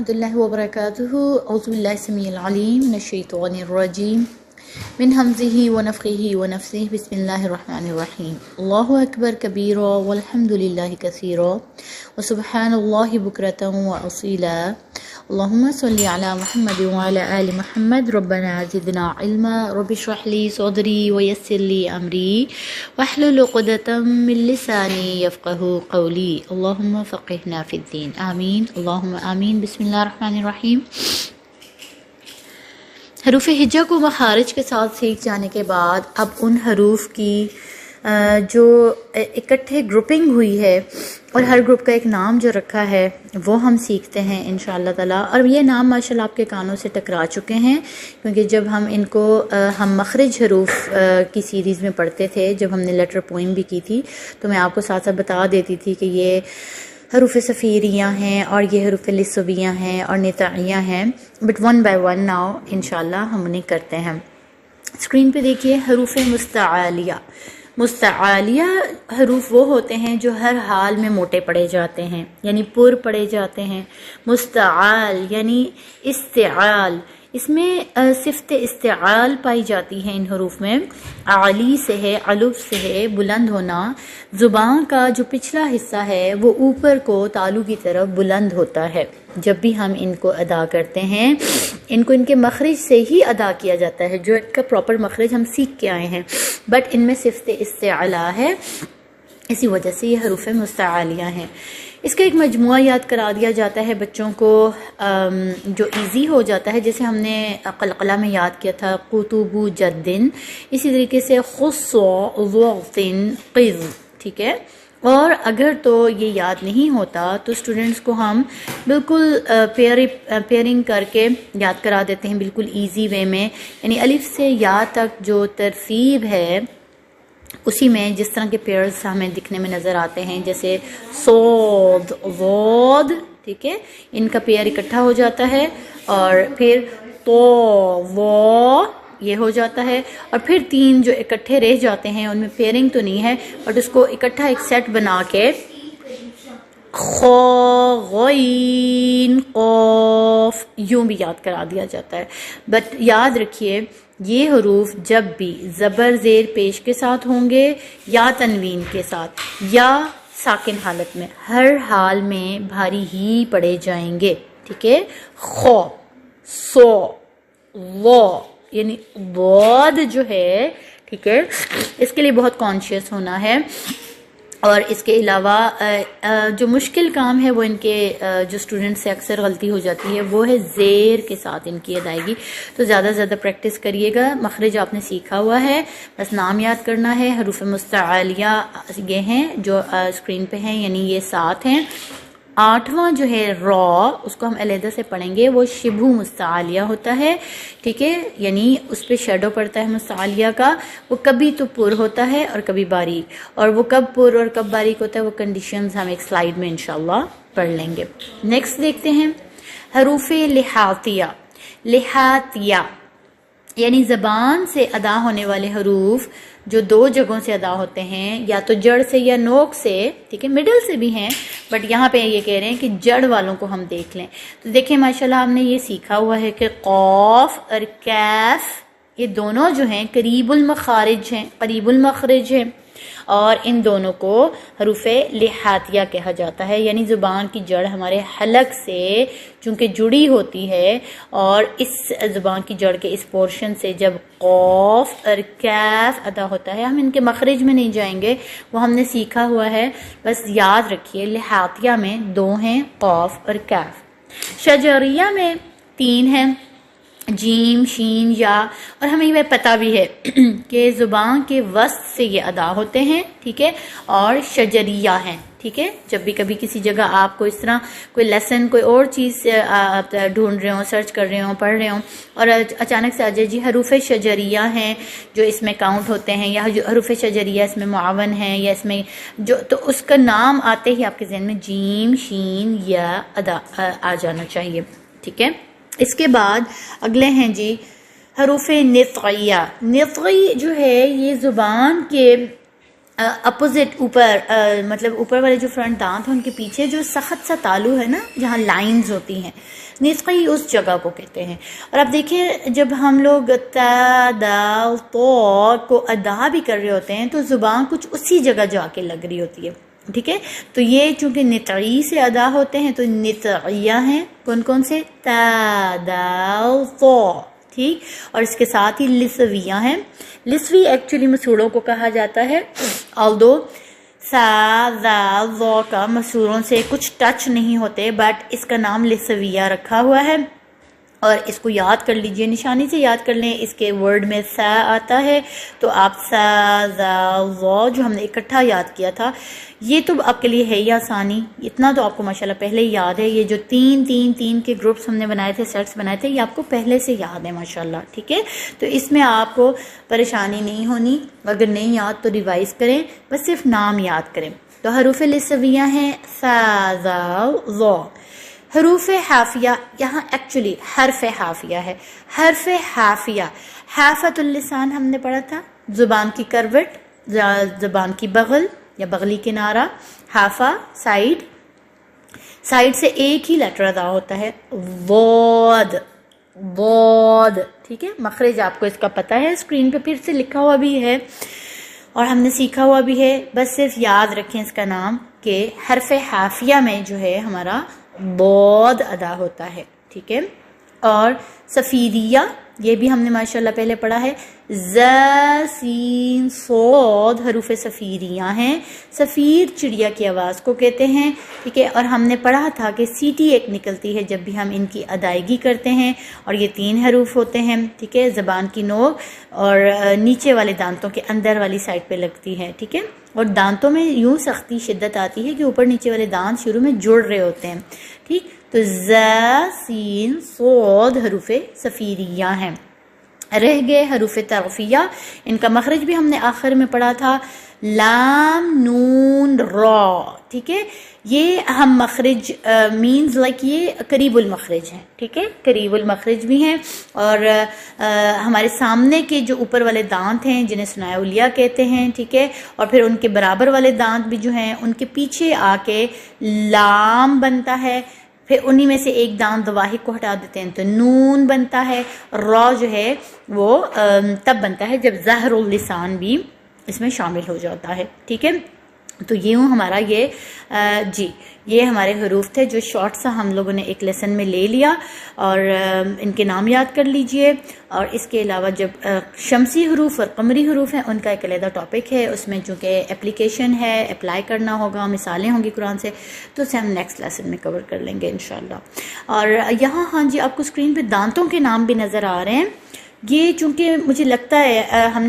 रहमतुल्लाहि व बरकातुहू। औज़ु बिल्लाहि समीइल अलीम मिनश शैतानिर रजीम मिन हमज़िही व नफ़ख़िही व नफ़्सिही बिस्मिल्लाहिर रहमानिर रहीम। अल्लाहु अकबर कबीरा वल्हम्दुलिल्लाहि कसीरा व सुब्हानल्लाहि बुक्रतन व असीला। अल्लाहुम्मा सल्लि अला मुहम्मद व अला आलि मुहम्मद। रब्बना ज़िदना इल्मा रब्बि इश्रह ली सदरी व यस्सिर ली अमरी वहलुल उक़दतम मिन लिसानी यफ़क़हू क़ौली। अल्लाहुम्मा फ़क़िहना फ़िद्दीन। आमीन अल्लाहुम्मा आमीन। बिस्मिल्लाहिर रहमानिर रहीम। हरूफ हिज्जा को मखारिज के साथ सीख जाने के बाद अब उन हरूफ की जो इकट्ठे ग्रुपिंग हुई है और हर ग्रुप का एक नाम जो रखा है वो हम सीखते हैं इंशाअल्लाह ताला। और ये नाम माशाल्लाह आपके कानों से टकरा चुके हैं, क्योंकि जब हम इनको हम मखरज हरूफ की सीरीज़ में पढ़ते थे, जब हमने लेटर पोइम भी की थी, तो मैं आपको साथ साथ बता देती थी कि ये हरूफ सफ़ीरियाँ हैं और ये हरूफ लिस्सवियाँ हैं और निताइयाँ हैं। But one by one now इंशाअल्लाह हम उन्हें करते हैं। स्क्रीन पे देखिए हरूफ मुस्तआलिया। मुस्तआलिया हरूफ वो होते हैं जो हर हाल में मोटे पढ़े जाते हैं, यानी पुर पढ़े जाते हैं। मुस्तआल यानी इस्तिआल, इसमें सिफ्त इस्तिआल पाई जाती है इन हरूफ में। आली से है, अलुफ से है, बुलंद होना। ज़ुबान का जो पिछला हिस्सा है वो ऊपर को तालू की तरफ बुलंद होता है। जब भी हम इनको अदा करते हैं, इनको इनके मखरज से ही अदा किया जाता है, जो इनका प्रॉपर मखरज हम सीख के आए हैं, बट इनमें सिफ्त इस्तिआला है, इसी वजह से ये हरूफ मुस्तआलिया हैं। इसका एक मजमुआ याद करा दिया जाता है बच्चों को जो इजी हो जाता है, जैसे हमने क़लक़ला में याद किया था कुतुबु जद्दिन, इसी तरीके से खुस्सो ज़ुअतिन क़िज़, ठीक है। और अगर तो ये याद नहीं होता तो स्टूडेंट्स को हम बिल्कुल पेयरिंग करके याद करा देते हैं बिल्कुल इजी वे में, यानी अलिफ से या तक जो तरतीब है उसी में जिस तरह के पेयर्स हमें दिखने में नज़र आते हैं, जैसे सोद वोद, ठीक है, इनका पेयर इकट्ठा हो जाता है, और फिर तो वो ये हो जाता है, और फिर तीन जो इकट्ठे रह जाते हैं उनमें पेयरिंग तो नहीं है, बट उसको इकट्ठा एक सेट बना के खो गईन कौफ यूं भी याद करा दिया जाता है। बट याद रखिए ये हरूफ जब भी ज़बर ज़ेर पेश के साथ होंगे या तनवीन के साथ या साकिन हालत में, हर हाल में भारी ही पड़े जाएंगे, ठीक है। खो सो वो यानी बहुत जो है, ठीक है, इसके लिए बहुत कॉन्शियस होना है। और इसके अलावा जो मुश्किल काम है वो इनके जो स्टूडेंट्स से अक्सर गलती हो जाती है वो है ज़ेर के साथ इनकी अदायगी। तो ज़्यादा से ज़्यादा प्रैक्टिस करिएगा। मखरज आपने सीखा हुआ है, बस नाम याद करना है। हरूफ मुस्तआलिया ये हैं जो स्क्रीन पे हैं, यानी ये 7 हैं। 8वां जो है रॉ, उसको हम अलहदा से पढ़ेंगे, वो शिबु मुस्तआलिया होता है, ठीक है, यानी उस पर शेडो पड़ता है मुस्तआलिया का। वो कभी तो पुर होता है और कभी बारीक, और वो कब पुर और कब बारीक होता है वो कंडीशंस हम एक स्लाइड में इंशाल्लाह पढ़ लेंगे। नेक्स्ट देखते हैं हरूफ लिहातिया। लिहातिया यानी ज़बान से अदा होने वाले हरूफ जो 2 जगहों से अदा होते हैं, या तो जड़ से या नोक से, ठीक है, मिडल से भी हैं, बट यहाँ पे ये कह रहे हैं कि जड़ वालों को हम देख लें। तो देखें माशाल्लाह हमने ये सीखा हुआ है कि कौफ और कैफ ये दोनों जो हैं करीबुल मखारिज हैं, करीबुल मखरज हैं, और इन दोनों को हरूफ लिहातिया कहा जाता है। यानी ज़ुबान की जड़ हमारे हलक से चूँकि जुड़ी होती है, और इस ज़ुबान की जड़ के इस पोर्शन से जब कौफ और कैफ अदा होता है, हम इनके मखरज में नहीं जाएंगे, वो हमने सीखा हुआ है, बस याद रखिए। लिहातिया में 2 हैं, कौफ और कैफ। शजरिया में 3 हैं, जीम शीन या, और हमें ये पता भी है कि ज़ुबान के वस्त से ये अदा होते हैं, ठीक है, और शजरिया हैं, ठीक है। जब भी कभी किसी जगह आपको इस तरह कोई लेसन कोई और चीज़ आप ढूंढ रहे हो, सर्च कर रहे हो, पढ़ रहे हो, और अचानक से आ जाए जी हरूफ शजरिया हैं जो इसमें काउंट होते हैं, या हरूफ शजरिया इसमें मुआवन है, या इसमें जो, तो उसका नाम आते ही आपके जहन में जीम शीन या अदा आ जाना चाहिए, ठीक है। इसके बाद अगले हैं जी हरूफ नितइया। नितई जो है ये ज़ुबान के اپوزٹ اوپر مطلب اوپر والے جو فرنٹ دانت ہیں ان کے پیچھے جو سخت سا تالو ہے نا جہاں لائنز ہوتی ہیں نسخی اس جگہ کو کہتے ہیں. اور اب دیکھیں جب ہم لوگ تا دال تو کو ادا بھی کر رہے ہوتے ہیں تو زبان کچھ اسی جگہ جا کے لگ رہی ہوتی ہے. ٹھیک ہے, تو یہ چونکہ نطعی سے ادا ہوتے ہیں تو نطعیہ ہیں کون کون سے تا دال تو. ٹھیک, اور اس کے ساتھ ہی لسویہ ہیں. لسوی ایکچولی مسوڑوں کو کہا جاتا ہے, although سا ذا ذو کا مسوروں سے کچھ ٹچ نہیں ہوتے, بٹ اس کا نام لسویہ رکھا ہوا ہے. اور اس کو یاد کر لیجئے, نشانی سے یاد کر لیں. اس کے ورڈ میں سا آتا ہے تو آپ سا ذا ذو جو ہم نے اکٹھا یاد کیا تھا یہ تو آپ کے لیے ہے ہی آسانی, اتنا تو آپ کو ماشاءاللہ پہلے ہی یاد ہے. یہ جو تین کے گروپس ہم نے بنائے تھے, سیٹس بنائے تھے, یہ آپ کو پہلے سے یاد ہے ماشاءاللہ. ٹھیک ہے, تو اس میں آپ کو پریشانی نہیں ہونی. اگر نہیں یاد تو ریوائز کریں, بس صرف نام یاد کریں. تو حروف لسویہ ہیں سا ذا ذو. حروف حافیہ, یہاں ایکچولی حرف حافیہ ہے. حرف حافیہ, حافۃ اللسان ہم نے پڑھا تھا, زبان کی کروٹ, زبان کی بغل یا بغلی کنارہ. حافہ سائڈ, سائڈ سے ایک ہی لیٹر ادا ہوتا ہے وود, وود. ٹھیک ہے, مخرج آپ کو اس کا پتہ ہے, اسکرین پہ پھر سے لکھا ہوا بھی ہے اور ہم نے سیکھا ہوا بھی ہے. بس صرف یاد رکھیں اس کا نام کہ حرف حافیہ میں جو ہے ہمارا بود ادا ہوتا ہے. ٹھیک ہے, اور صفیریہ یہ بھی ہم نے ماشاءاللہ پہلے پڑھا ہے. ز سین صاد حروف صفیریہ ہیں. صفیر چڑیا کی آواز کو کہتے ہیں. ٹھیک ہے, اور ہم نے پڑھا تھا کہ سیٹی ایک نکلتی ہے جب بھی ہم ان کی ادائیگی کرتے ہیں, اور یہ 3 حروف ہوتے ہیں. ٹھیک ہے, زبان کی نوک اور نیچے والے دانتوں کے اندر والی سائڈ پہ لگتی ہے. ٹھیک ہے, اور دانتوں میں یوں سختی شدت آتی ہے کہ اوپر نیچے والے دانت شروع میں جڑ رہے ہوتے ہیں. ٹھیک, تو ز سین صاد حروف صفیریہ ہیں. رہ گئے حروف ترفیہ, ان کا مخرج بھی ہم نے آخر میں پڑھا تھا, لام نون را. ٹھیک ہے, یہ ہم مخرج مینز لائک یہ قریب المخرج ہیں. ٹھیک ہے, قریب المخرج بھی ہیں, اور ہمارے سامنے کے جو اوپر والے دانت ہیں جنہیں ثناء علیہ کہتے ہیں. ٹھیک ہے, اور پھر ان کے برابر والے دانت بھی جو ہیں ان کے پیچھے آ کے لام بنتا ہے, پھر انہی میں سے ایک دانت ضواحک کو ہٹا دیتے ہیں تو نون بنتا ہے. را جو ہے وہ تب بنتا ہے جب ظاہر اللسان بھی اس میں شامل ہو جاتا ہے. ٹھیک ہے, تو یوں ہمارا یہ ہمارے حروف تھے جو شارٹ سا ہم لوگوں نے ایک لیسن میں لے لیا, اور ان کے نام یاد کر لیجئے. اور اس کے علاوہ جب شمسی حروف اور قمری حروف ہیں ان کا ایک علیحدہ ٹاپک ہے, اس میں چونکہ اپلیکیشن ہے, اپلائی کرنا ہوگا, مثالیں ہوں گی قرآن سے, تو اسے ہم نیکسٹ لیسن میں کور کر لیں گے انشاءاللہ. اور یہاں ہاں جی آپ کو اسکرین پہ دانتوں کے نام بھی نظر آ رہے ہیں. یہ چونکہ مجھے لگتا ہے ہم